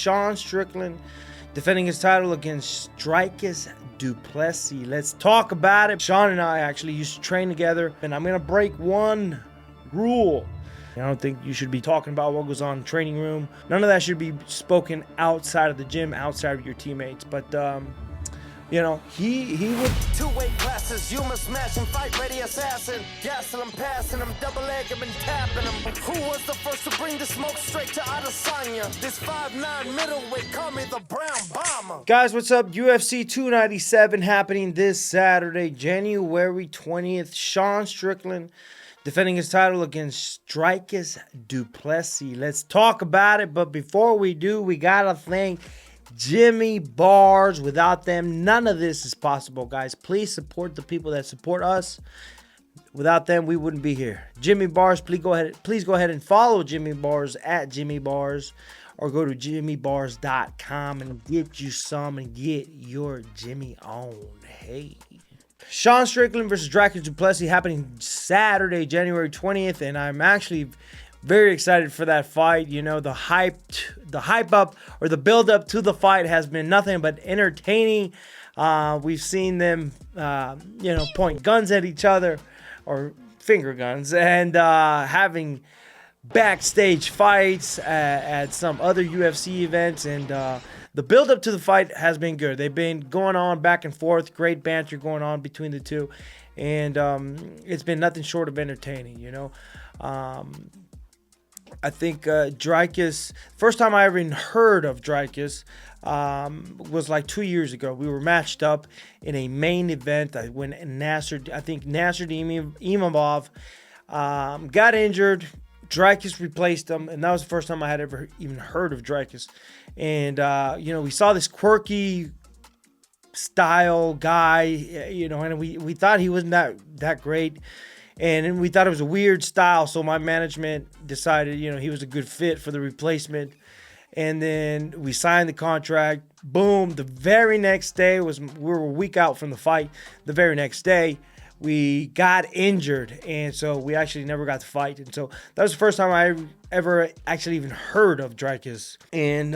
Sean Strickland defending his title against Dricus Du Plessis. Let's talk about it. Sean and I actually used to train together, and I'm going to break one rule. I don't think you should be talking about what goes on in the training room. None of that should be spoken outside of the gym, outside of your teammates. But, you know, he would... Two-way classes, you must smash and fight ready assassin. Gastelum passing him, double-leg him and tapping him. Who was the first to bring the smoke straight to Adesanya? This 5'9" middleweight, call me the Brown Bomber. Guys, what's up? UFC 297 happening this Saturday, January 20th. Sean Strickland defending his title against Dricus Du Plessis. Let's talk about it, but before we do, we gotta thank Jimmy Bars. Without them, none of this is possible, guys. Please support the people that support us. Without them, we wouldn't be here. Jimmy Bars, please go ahead and follow Jimmy Bars at Jimmy Bars, or go to jimmybars.com and get you some and get your Jimmy on. Hey. Sean Strickland versus Dricus Du Plessis happening Saturday, January 20th, and I'm actually very excited for that fight. You know, the hype up or the build up to the fight has been nothing but entertaining. We've seen them, you know, point guns at each other, or finger guns, and having backstage fights at some other UFC events, and the build up to the fight has been good. They've been going on back and forth, great banter going on between the two, and it's been nothing short of entertaining, you know. I think Dricus, first time I ever even heard of Dricus was like 2 years ago. We were matched up in a main event when Nasser Imavov got injured. Dricus replaced him, and that was the first time I had ever even heard of Dricus. And, you know, we saw this quirky style guy, you know, and we thought he wasn't that great. And we thought it was a weird style, so my management decided, you know, he was a good fit for the replacement. And then we signed the contract. Boom. The very next day we were a week out from the fight. The very next day, we got injured, and so we actually never got to fight. And so that was the first time I ever actually even heard of Dricus. And,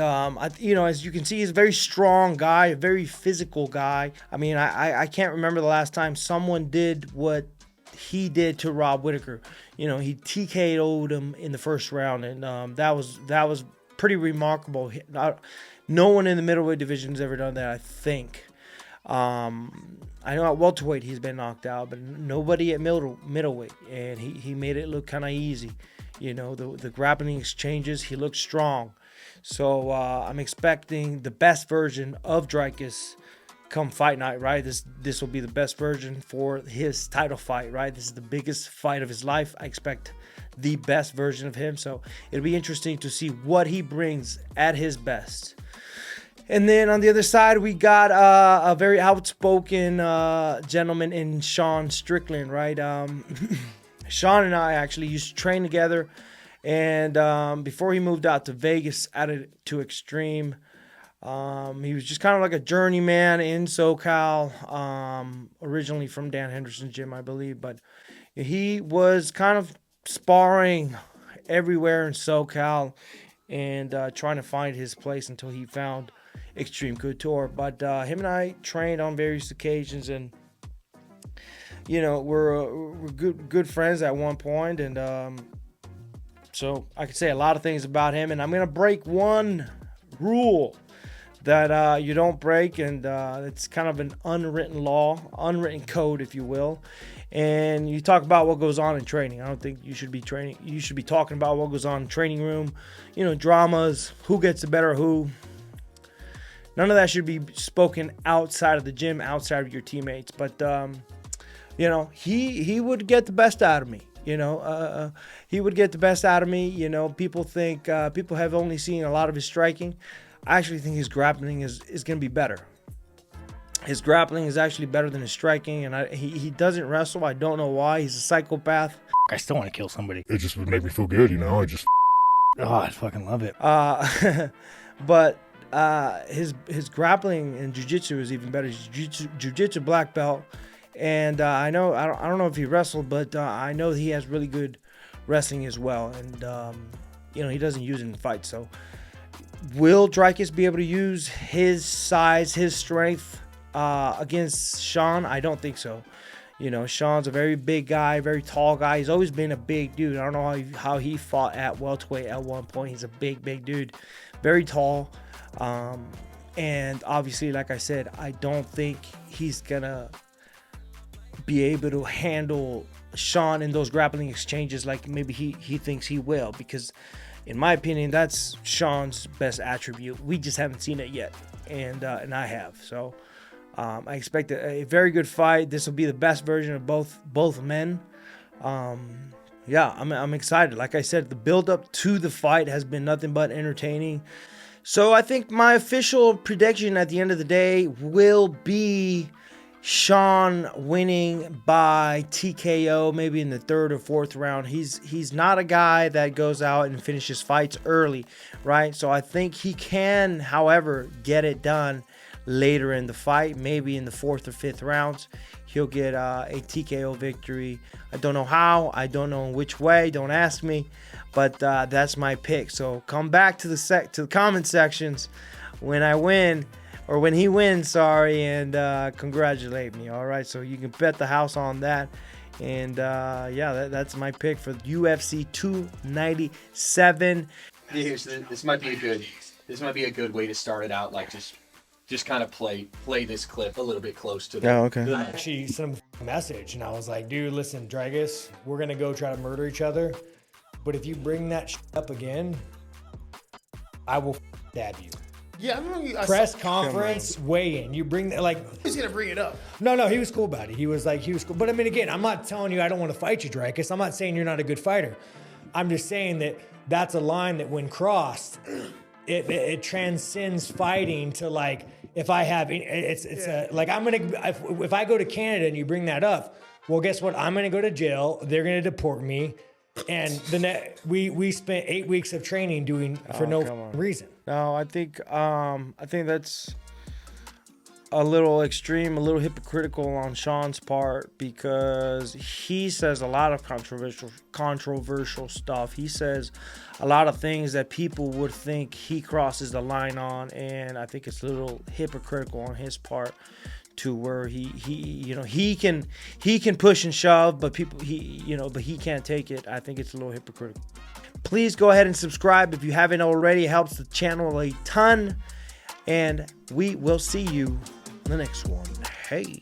you know, as you can see, he's a very strong guy, a very physical guy. I mean, I can't remember the last time someone did what he did to Rob Whittaker. You know, he TKO'd him in the first round, and that was pretty remarkable. No one in the middleweight division has ever done that, I think. I know at welterweight he's been knocked out, but nobody at middleweight, and he made it look kind of easy. You know, the grappling exchanges, he looked strong. So I'm expecting the best version of Dricus come fight night, right? This will be the best version for his title fight, right? This is the biggest fight of his life. I expect the best version of him, so it'll be interesting to see what he brings at his best. And then on the other side, we got a very outspoken gentleman in Sean Strickland, right? Sean and I actually used to train together, and before he moved out to Vegas, added to Extreme, he was just kind of like a journeyman in SoCal, originally from Dan Henderson's gym, I believe, but he was kind of sparring everywhere in SoCal and trying to find his place until he found Extreme Couture. But him and I trained on various occasions, and you know, we're good friends at one point, and so I could say a lot of things about him, and I'm gonna break one rule that you don't break, and it's kind of an unwritten law, unwritten code, if you will. And you talk about what goes on in training. I don't think you should be training. You should be talking about what goes on in training room, you know, dramas, who gets the better of who. None of that should be spoken outside of the gym, outside of your teammates. But, you know, he would get the best out of me. You know, he would get the best out of me. You know, people think, people have only seen a lot of his striking. I actually think his grappling is going to be better. His grappling is actually better than his striking, and he doesn't wrestle. I don't know why. He's a psychopath. I still want to kill somebody. It just would make me feel good, you know? Oh, I fucking love it. But his grappling and jiu-jitsu is even better. He's jiu-jitsu black belt, and I don't know if he wrestled, but I know he has really good wrestling as well. And you know, he doesn't use it in fights, so Will Dricus be able to use his size, his strength against Sean? I don't think so. You know, Sean's a very big guy, very tall guy. He's always been a big dude. I don't know how he fought at welterweight at one point. He's a big dude, very tall. And obviously, like I said, I don't think he's going to be able to handle Sean in those grappling exchanges like maybe he thinks he will, because in my opinion, that's Sean's best attribute. We just haven't seen it yet, and I have. So I expect a very good fight. This will be the best version of both men. Yeah, I'm excited. Like I said, the build up to the fight has been nothing but entertaining. So I think my official prediction at the end of the day will be Sean winning by TKO, maybe in the 3rd or 4th round. He's not a guy that goes out and finishes fights early, right? So I think he can, however, get it done later in the fight, maybe in the 4th or 5th rounds. He'll get a TKO victory. I don't know how. I don't know in which way. Don't ask me. But that's my pick. So come back to the comment sections when I win. Or when he wins, sorry, and congratulate me, all right? So you can bet the house on that. And, yeah, that's my pick for UFC 297. This might be a good way to start it out, like just kind of play this clip a little bit close to the... Oh, okay. I actually sent him a message, and I was like, dude, listen, Dricus, we're going to go try to murder each other. But if you bring that up again, I will stab you. Yeah, I remember you. Press conference, weigh in. You bring that, like, He's gonna bring it up. no, he was cool about it. He was cool. But I mean, again, I'm not telling you I don't want to fight you, Dricus. I'm not saying you're not a good fighter. I'm just saying that that's a line that when crossed, it transcends fighting to, like, if I have, like, if I go to Canada and you bring that up, well, guess what? I'm gonna go to jail. They're gonna deport me. And we spent 8 weeks of training doing for no reason. No, I think that's a little extreme, a little hypocritical on Sean's part, because he says a lot of controversial stuff. He says a lot of things that people would think he crosses the line on, and I think it's a little hypocritical on his part, to where he can push and shove, but he can't take it. I think it's a little hypocritical. Please go ahead and subscribe if you haven't already. It helps the channel a ton, and we will see you in the next one. Hey.